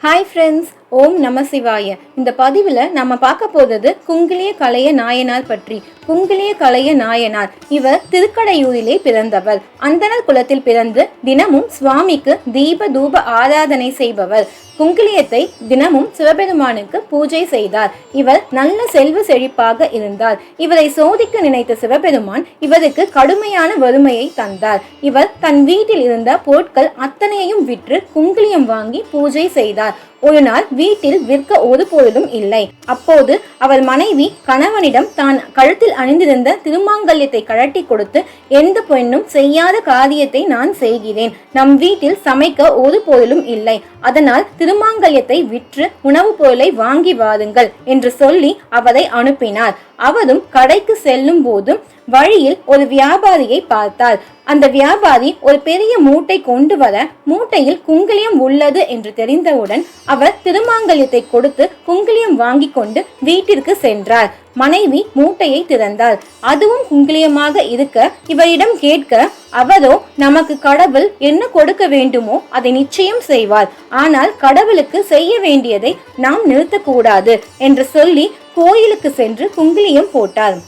Hi friends, ஓம் நம சிவாய. இந்த பதிவில் நம்ம பார்க்க போகிறது குங்கிலிய கலைய நாயனார் பற்றி. குங்கிலிய கலைய நாயனார் இவர் திருக்கடையூரிலே பிறந்தவர். அந்தணர் குலத்தில் பிறந்து தினமும் சுவாமிக்கு தீப தூப ஆராதனை செய்பவர். குங்கிலியத்தை தினமும் சிவபெருமானுக்கு பூஜை செய்தார். இவர் நல்ல செல்வ செழிப்பாக இருந்தார். இவரை சோதிக்க நினைத்த சிவபெருமான் இவருக்கு கடுமையான வறுமையை தந்தார். இவர் தன் வீட்டில் இருந்த பொருட்கள் அத்தனையையும் விற்று குங்கிலியம் வாங்கி பூஜை செய்தார். ஒரு நாள் வீட்டில் விற்க ஒரு பொருளும் இல்லை. அப்போது அவர் மனைவி கணவனிடம் தான் கழுத்தில் அணிந்திருந்த திருமாங்கல்யத்தை கழட்டி கொடுத்து, எந்த பெண்ணும் செய்யாத காரியத்தை நான் செய்கிறேன். நம் வீட்டில் சமைக்க ஒரு பொருளும் இல்லை. அதனால் திருமாங்கல்யத்தை விற்று உணவுப் பொருளை வாங்கி வாருங்கள் என்று சொல்லி அவரை அனுப்பினார். அவரும் கடைக்கு செல்லும் போது வழியில் ஒரு வியாபாரியை பார்த்தார். அந்த வியாபாரி ஒரு பெரிய மூட்டை கொண்டு வர, மூட்டையில் குங்கிலியம் உள்ளது என்று தெரிந்தவுடன் அவர் திருமாங்கல்யத்தை கொடுத்து குங்கிலியம் வாங்கி கொண்டு வீட்டிற்கு சென்றார். மனைவி மூட்டையை திறந்தார். அதுவும் குங்கிலியமாக இருக்க இவரிடம் கேட்க, அவரோ நமக்கு கடவுள் என்ன கொடுக்க வேண்டுமோ அதை நிச்சயம் செய்வார். ஆனால் கடவுளுக்கு செய்ய வேண்டியதை நாம் நிறுத்தக்கூடாது என்று சொல்லி கோயிலுக்கு சென்று குங்கிலியம் போட்டார்.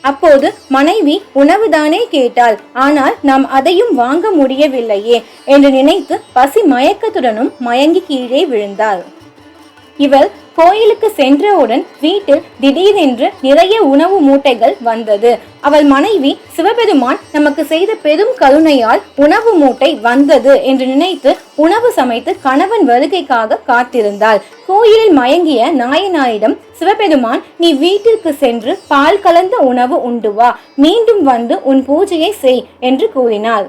அப்போது மனைவி உணவுதானே கேட்டாள். ஆனால் நாம் அதையும் வாங்க முடியவில்லையே என்று நினைத்து பசி மயக்கத்துடனும் மயங்கி கீழே விழுந்தாள். இவர் கோயிலுக்கு சென்றவுடன் வீட்டில் திடீரென்று நிறைய உணவு மூட்டைகள் வந்தது. அவள் மனைவி, சிவபெருமான் நமக்கு செய்த பெரும் கருணையால் உணவு மூட்டை வந்தது என்று நினைத்து உணவு சமைத்து கணவன் வருகைக்காக காத்திருந்தாள். கோயிலில் மயங்கிய நாயனாரிடம் சிவபெருமான், நீ வீட்டிற்கு சென்று பால் கலந்த உணவு உண்டு வா, மீண்டும் வந்து உன் பூஜையை செய் என்று கூறினாள்.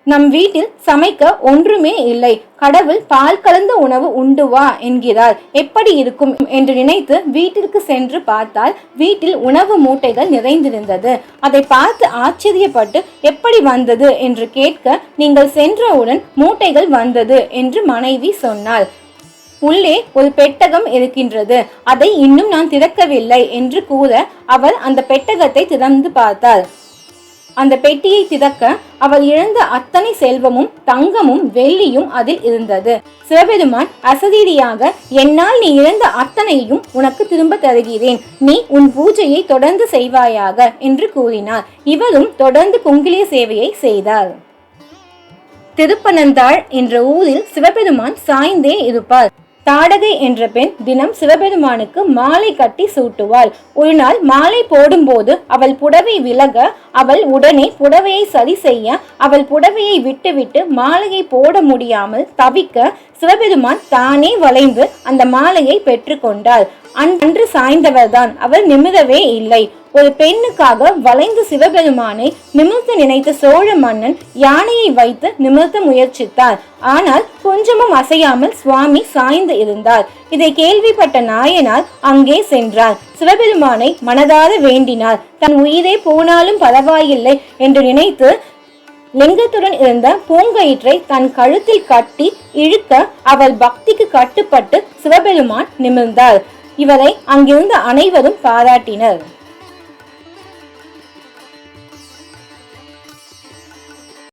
நம் வீட்டில் சமைக்க ஒன்றுமே இல்லை, கடவுள் பால் கலந்த உணவு உண்டு வா என்கிறார், எப்படி இருக்கும் என்று நினைத்து வீட்டிற்கு சென்று பார்த்தால் வீட்டில் உணவு மூட்டைகள் நிறைந்திருந்தது. அதை பார்த்து ஆச்சரியப்பட்டு எப்படி வந்தது என்று கேட்க, நீங்கள் சென்றவுடன் மூட்டைகள் வந்தது என்று மனைவி சொன்னாள். உள்ளே ஒரு பெட்டகம் இருக்கின்றது, அதை இன்னும் நான் திறக்கவில்லை என்று கூற அவர் அந்த பெட்டகத்தை திறந்து பார்த்தார். அந்த பெட்டியை திறக்க அவள் இழந்த அத்தனை செல்வமும் தங்கமும் வெள்ளியும் அதில் இருந்தது. சிவபெருமான் அசரீரியாக, என்னால் நீ இழந்த அத்தனையும் உனக்கு திரும்ப தருகிறேன், நீ உன் பூஜையை தொடர்ந்து செய்வாயாக என்று கூறினார். இவரும் தொடர்ந்து குங்கிலிய சேவையை செய்தார். திருப்பனந்தாள் என்ற ஊரில் சிவபெருமான் சாய்ந்தே இருப்பார். தாடகை என்ற பெண் தினம் சிவபெருமானுக்கு மாலை கட்டி சூட்டுவாள். ஒரு நாள் மாலை போடும்போது அவள் புடவை விலக, அவள் உடனே புடவையை சரி செய்ய, அவள் புடவையை விட்டுவிட்டு மாலையை போட முடியாமல் தவிக்க சிவபெருமான் தானே வளைந்து அந்த மாலையை பெற்று கொண்டாள். அன்று சாய்ந்தவர்தான், அவர் நிமிரவே இல்லை. ஒரு பெண்ணுக்காக வளைந்து சிவபெருமானை நிமிர்த்த நினைத்த சோழ மன்னன் யானையை வைத்து நிமிர்த்த முயற்சித்தார். ஆனால் கொஞ்சமும் அசையாமல் சுவாமி சாய்ந்து இருந்தார். இதை கேள்விப்பட்ட நாயனார் அங்கே சென்றார். சிவபெருமானை மனதார வேண்டினார். தன் உயிரே போனாலும் பரவாயில்லை என்று நினைத்து லிங்கத்துடன் இருந்த பூங்கயிற்றை தன் கழுத்தில் கட்டி இழுக்க அவர் பக்திக்கு கட்டுப்பட்டு சிவபெருமான் நிமிர்ந்தார். இவரை அங்கிருந்த அனைவரும் பாராட்டினர்.